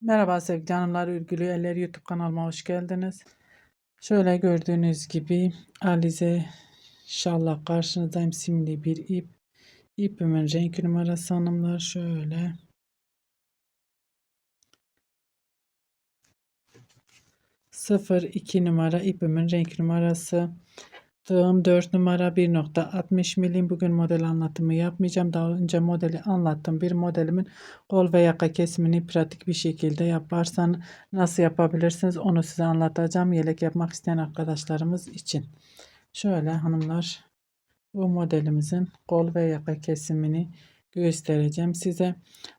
Merhaba sevgili hanımlar, Ürgülü Eller YouTube kanalıma hoş geldiniz. Şöyle gördüğünüz gibi Alize şallah karşınızdayım, simli bir ip. İpimin renk numarası hanımlar şöyle 02 numara ipimin renk numarası. Tığım 4 numara 1,60 milim. Bugün model anlatımı yapmayacağım. Daha önce modeli anlattım. Bir modelimin kol ve yaka kesimini pratik bir şekilde yaparsan nasıl yapabilirsiniz onu size anlatacağım. Yelek yapmak isteyen arkadaşlarımız için. Şöyle hanımlar, bu modelimizin kol ve yaka kesimini göstereceğim size.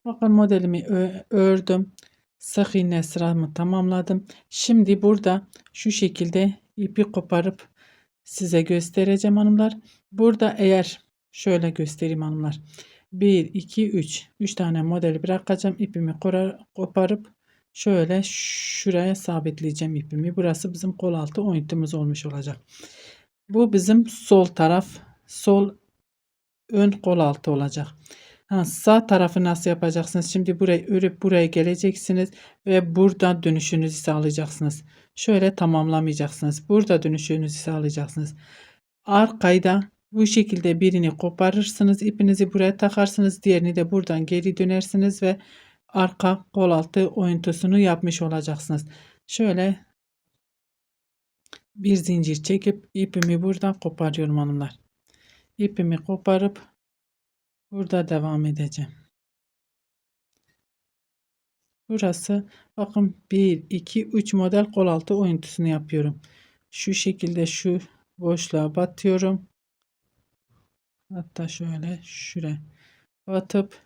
Bakın modelimi ördüm. Sık iğne sıramı tamamladım. Şimdi burada şu şekilde ipi koparıp size göstereceğim hanımlar. Burada eğer şöyle göstereyim hanımlar. 1, 2, 3. 3 tane modeli bırakacağım. İpimi koparıp şöyle şuraya sabitleyeceğim ipimi. Burası bizim kol altı oyuntumuz olmuş olacak. Bu bizim sol taraf. Sol ön kol altı olacak. Sağ tarafı nasıl yapacaksınız? Şimdi burayı örüp buraya geleceksiniz ve burada dönüşünüzü sağlayacaksınız. Şöyle tamamlamayacaksınız. Burada dönüşünüzü sağlayacaksınız. Arkayı da bu şekilde birini koparırsınız. İpinizi buraya takarsınız. Diğerini de buradan geri dönersiniz ve arka kol altı oyuntusunu yapmış olacaksınız. Şöyle bir zincir çekip ipimi buradan koparıyorum hanımlar. İpimi koparıp burada devam edeceğim. Burası bakın 1, 2, 3 model kol altı oyuntusunu yapıyorum. Şu şekilde şu boşluğa batıyorum. Hatta şöyle şuraya batıp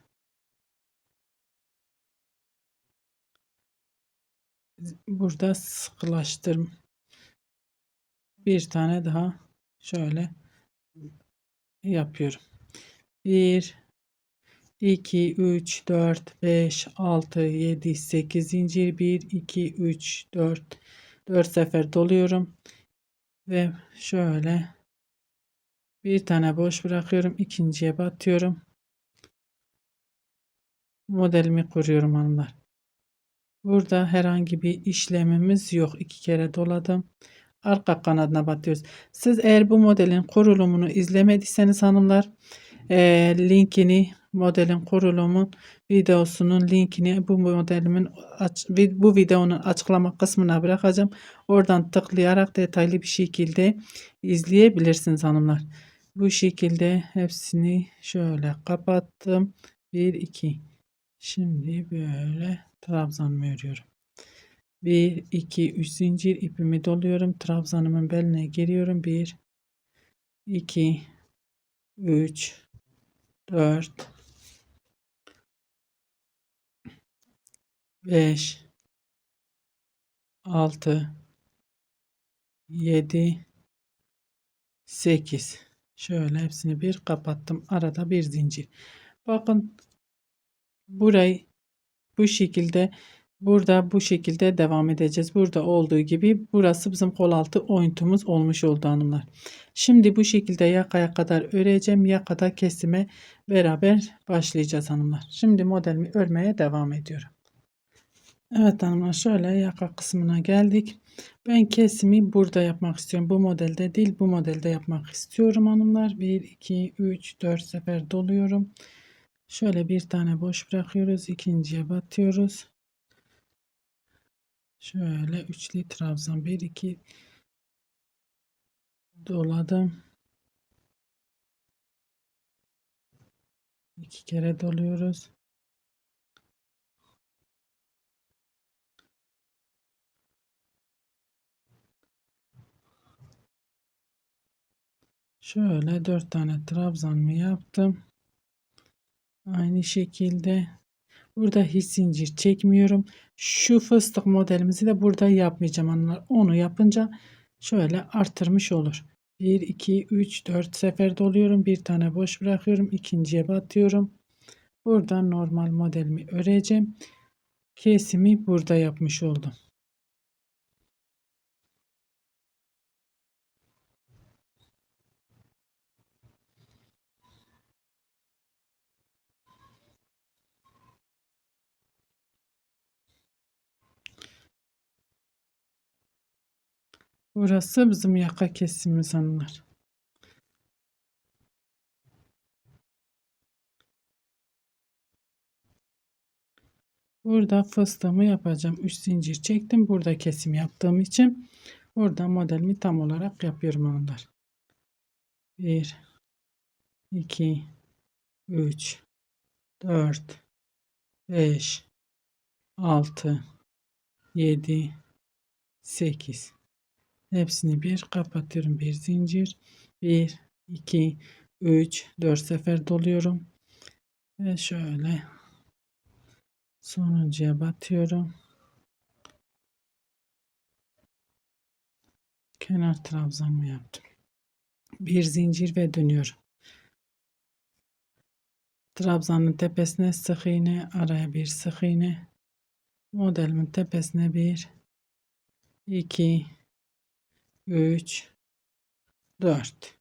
burada sıkılaştırım. Bir tane daha şöyle yapıyorum. 1, 2, 3, 4, 5, 6, 7, 8 zincir. 1, 2, 3, 4. 4 sefer doluyorum. Ve şöyle bir tane boş bırakıyorum. İkinciye batıyorum. Modelimi kuruyorum hanımlar. Burada herhangi bir işlemimiz yok. 2 kere doladım. Arka kanadına batıyoruz. Siz eğer bu modelin kurulumunu izlemediyseniz hanımlar, linkini, modelin kurulumun videosunun linkini bu videonun açıklama kısmına bırakacağım. Oradan tıklayarak detaylı bir şekilde izleyebilirsiniz hanımlar. Bu şekilde hepsini şöyle kapattım. 1 2. Şimdi böyle trabzanımı örüyorum. 1 2 3 zincir ipimi doluyorum. Trabzanımın beline giriyorum. 1 2 3 4 5 6 7 8. Şöyle hepsini bir kapattım. Arada bir zincir. Bakın burayı bu şekilde, burada bu şekilde devam edeceğiz. Burada olduğu gibi burası bizim kol altı oyuntumuz olmuş oldu hanımlar. Şimdi bu şekilde yakaya kadar öreceğim. Yakada kesime beraber başlayacağız hanımlar. Şimdi modelimi örmeye devam ediyorum. Evet hanımlar, şöyle yaka kısmına geldik. Ben kesimi burada yapmak istiyorum. Bu modelde değil, bu modelde yapmak istiyorum hanımlar. 1 2 3 4 sefer doluyorum. Şöyle bir tane boş bırakıyoruz. İkinciye batıyoruz. Şöyle üçlü trabzan 1 2 doladım. 2 kere doluyoruz. Şöyle 4 tane trabzanımı yaptım. Aynı şekilde burada hiç zincir çekmiyorum. Şu fıstık modelimizi de burada yapmayacağım hanımlar. Onu yapınca şöyle artırmış olur. 1 2 3 4 sefer doluyorum. Bir tane boş bırakıyorum. İkinciye batıyorum. Buradan normal modelimi öreceğim. Kesimi burada yapmış oldum. Burası bizim yaka kesimimiz hanımlar. Burada fıstığımı yapacağım. 3 zincir çektim. Burada kesim yaptığım için burada modelimi tam olarak yapıyorum hanımlar. 1 2 3 4 5 6 7 8. Hepsini bir kapatıyorum. Bir zincir. 1 2 3 4 sefer doluyorum. Ve şöyle sonuncuya batıyorum. Kenar trabzanımı yaptım. Bir zincir ve dönüyorum. Trabzanın tepesine sık iğne, araya bir sık iğne. Modelimin tepesine 1 2 3 4.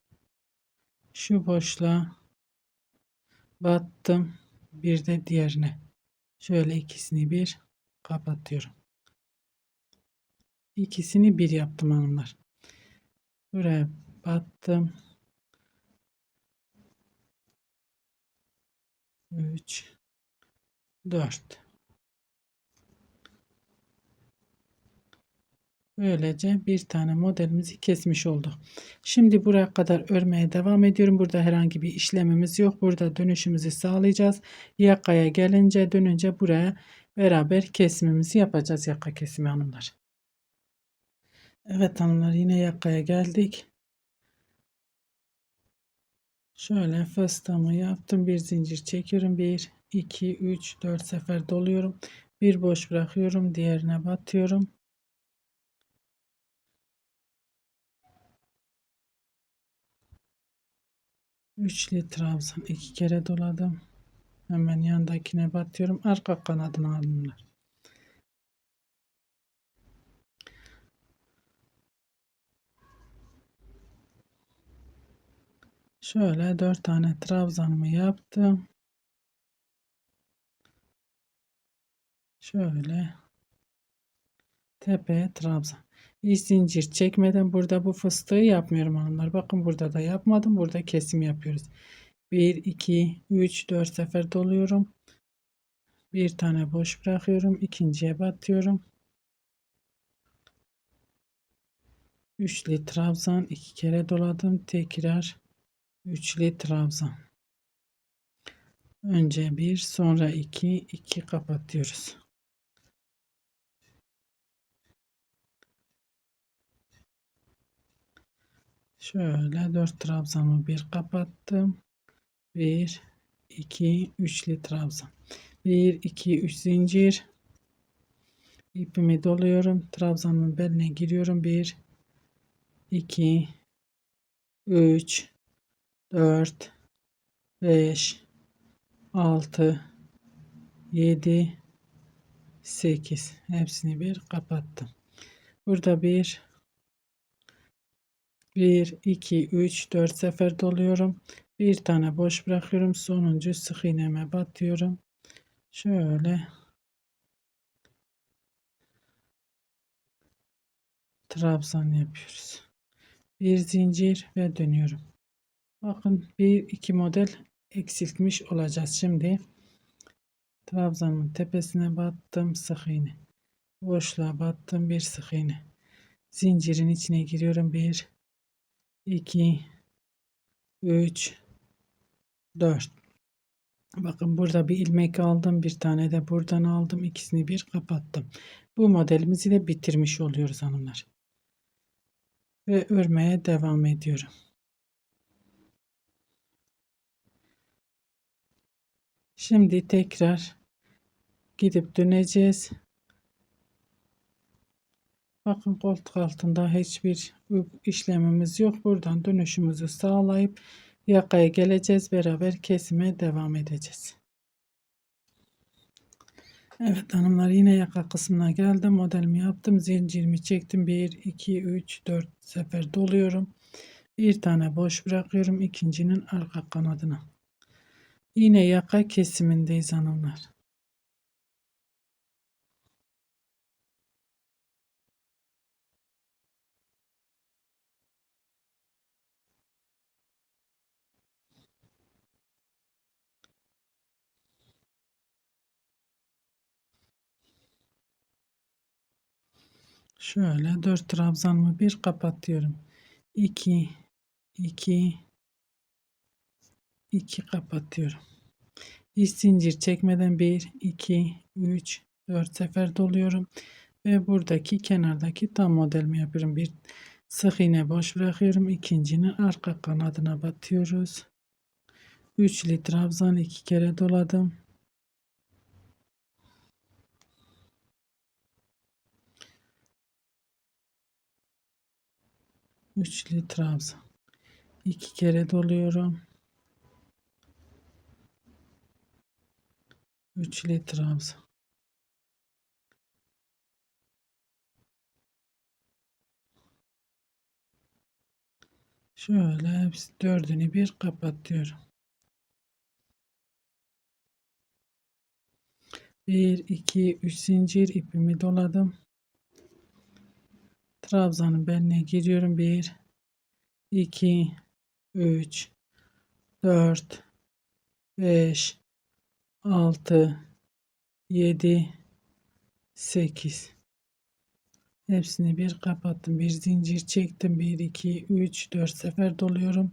Şu boşluğa battım. Bir de diğerine. Şöyle ikisini bir kapatıyorum. İkisini bir yaptım hanımlar. Buraya battım. 3 4. Böylece bir tane modelimizi kesmiş olduk. Şimdi buraya kadar örmeye devam ediyorum. Burada herhangi bir işlemimiz yok. Burada dönüşümüzü sağlayacağız. Yakaya gelince dönünce buraya beraber kesimimizi yapacağız. Yaka kesimi hanımlar. Evet hanımlar, yine yakaya geldik. Şöyle fıstığımı yaptım. Bir zincir çekiyorum. 1 2 3 4 sefer doluyorum. Bir boş bırakıyorum. Diğerine batıyorum. Üçlü trabzan 2 kere doladım. Hemen yandakine batıyorum. Arka kanadını alınlar. Şöyle 4 tane trabzanımı yaptım. Şöyle tepeye trabzan. Hiç zincir çekmeden burada bu fıstığı yapmıyorum hanımlar. Bakın burada da yapmadım. Burada kesim yapıyoruz. 1 2 3 4 sefer doluyorum. Bir tane boş bırakıyorum. İkinciye batıyorum. Üçlü trabzan 2 kere doladım. Tekrar üçlü trabzan. Önce 1 sonra 2 2 kapatıyoruz. Şöyle 4 trabzanımı bir kapattım. 1 2 3'lü trabzan. 1 2 3 zincir. İpimi doluyorum. Trabzanın beline giriyorum. 1 2 3 4 5 6 7 8. Hepsini bir kapattım. Burada 1 2 3 4 sefer doluyorum. Bir tane boş bırakıyorum. Sonuncu sık iğneme batıyorum. Şöyle trabzan yapıyoruz. Bir zincir ve dönüyorum. Bakın bir iki model eksiltmiş olacağız. Şimdi trabzanın tepesine battım, sık iğne. Boşluğa battım, bir sık iğne. Zincirin içine giriyorum. 1 2 3 4. Bakın burada bir ilmek aldım, bir tane de buradan aldım. İkisini bir kapattım. Bu modelimizi de bitirmiş oluyoruz hanımlar. Ve örmeye devam ediyorum. Şimdi tekrar gidip döneceğiz. Bakın koltuk altında hiçbir işlemimiz yok. Buradan dönüşümüzü sağlayıp yakaya geleceğiz. Beraber kesime devam edeceğiz. Evet hanımlar, yine yaka kısmına geldim. Modelimi yaptım. Zincirimi çektim. 1 2 3 4 sefer doluyorum. Bir tane boş bırakıyorum. İkincinin arka kanadına. Yine yaka kesimindeyiz hanımlar. Şöyle 4 trabzanımı bir kapatıyorum. 2 2 2 kapatıyorum. Hiç zincir çekmeden 1 2 3 4 sefer doluyorum ve buradaki kenardaki tam modelimi yapıyorum. Bir sık iğne boş bırakıyorum. İkincinin arka kanadına batıyoruz. Üçlü trabzan 2 kere doladım. Üçlü trabzan 2 kere doluyorum. Üçlü trabzan. Şöyle hepsi dördünü bir kapatıyorum. 1 2 3 zincir ipimi doladım. Trabzanın beline giriyorum. 1 2 3 4 5 6 7 8. Hepsini bir kapattım. Bir zincir çektim. 1 2 3 4 sefer doluyorum.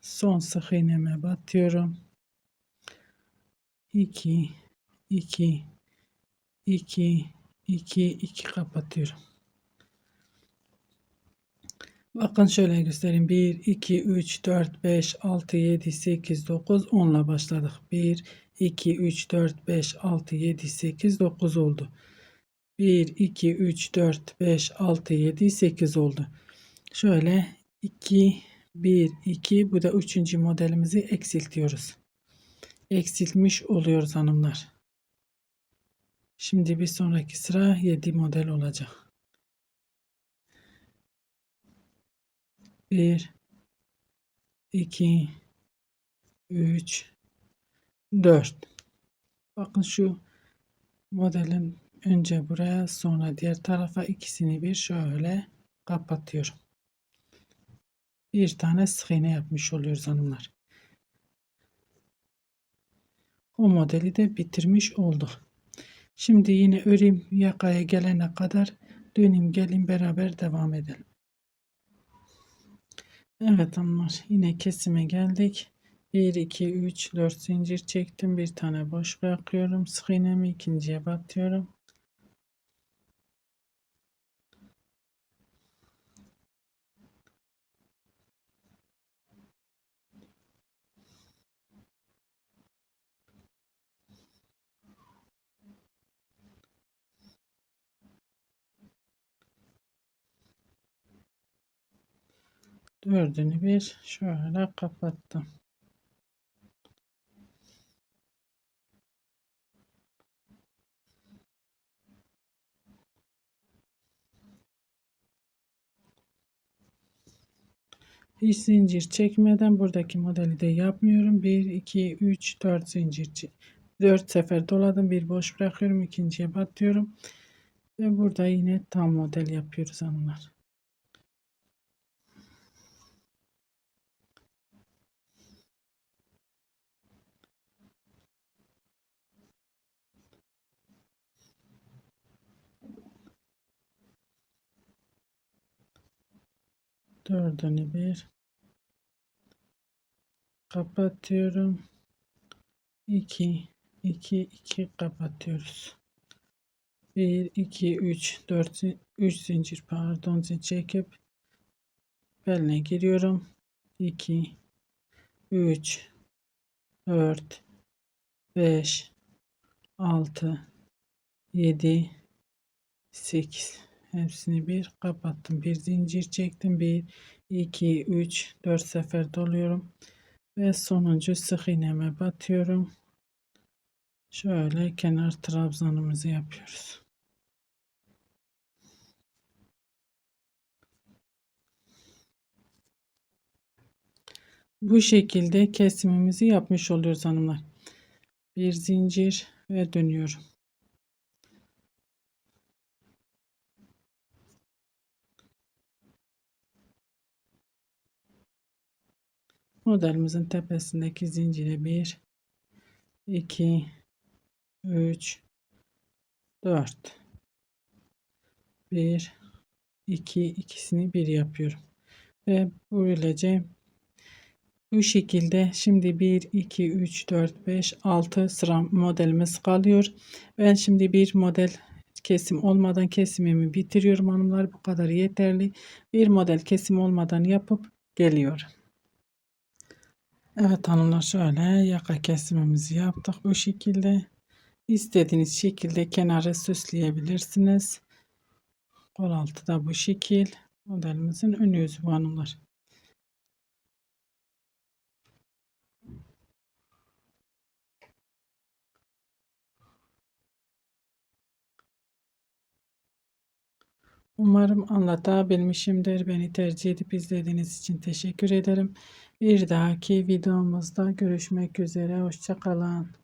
Son sık iğneme batıyorum. 2 2 2 2 2 kapatıyorum. Bakın şöyle göstereyim. 1 2 3 4 5 6 7 8 9 10 ile başladık. 1 2 3 4 5 6 7 8 9 oldu. 1 2 3 4 5 6 7 8 oldu. Şöyle 2 1 2, bu da 3. modelimizi eksiltiyoruz. Eksiltmiş oluyoruz hanımlar. Şimdi bir sonraki sıra 7 model olacak. 1 2 3 4. Bakın şu modelin önce buraya sonra diğer tarafa ikisini bir şöyle kapatıyorum. Bir tane sık iğne yapmış oluyoruz hanımlar. O modeli de bitirmiş olduk. Şimdi yine öreyim yakaya gelene kadar döneyim gelin beraber devam edelim. Evet hanımlar, yine kesime geldik. 1 2 3 4 zincir çektim. Bir tane boş bırakıyorum. Sık iğnemi ikinciye batıyorum. Dördünü bir şöyle kapattım. Hiç zincir çekmeden buradaki modeli de yapmıyorum. 1 2 3 4 zincir 4 sefer doladım. Bir boş bırakıyorum. İkinciye batıyorum. Ve burada yine tam model yapıyoruz hanımlar. Dördünü bir kapatıyorum. 2 2 2 kapatıyoruz. 1 2 3 4 3 zincir pardon zincir çekip beline giriyorum. 2 3 4 5 6 7 8. Hepsini bir kapattım. Bir zincir çektim. 1 2 3 4 sefer doluyorum ve sonuncu sık iğneme batıyorum. Şöyle kenar trabzanımızı yapıyoruz. Bu şekilde kesimimizi yapmış oluyoruz hanımlar. Bir zincir ve dönüyorum. Modelimizin tepesindeki zincire 1 2 3 4 1 2 ikisini 1 yapıyorum. Ve böylece bu şekilde şimdi 1 2 3 4 5 6 sıra modelimiz kalıyor. Ben şimdi bir model kesim olmadan kesimimi bitiriyorum hanımlar. Bu kadar yeterli. Bir model kesim olmadan yapıp geliyorum. Evet hanımlar, şöyle yaka kesimimizi yaptık. Bu şekilde istediğiniz şekilde kenarı süsleyebilirsiniz. Kol altı da bu şekil. Modelimizin ön yüzü bu hanımlar. Umarım anlatabilmişimdir. Beni tercih edip izlediğiniz için teşekkür ederim. Bir dahaki videomuzda görüşmek üzere. Hoşça kalın.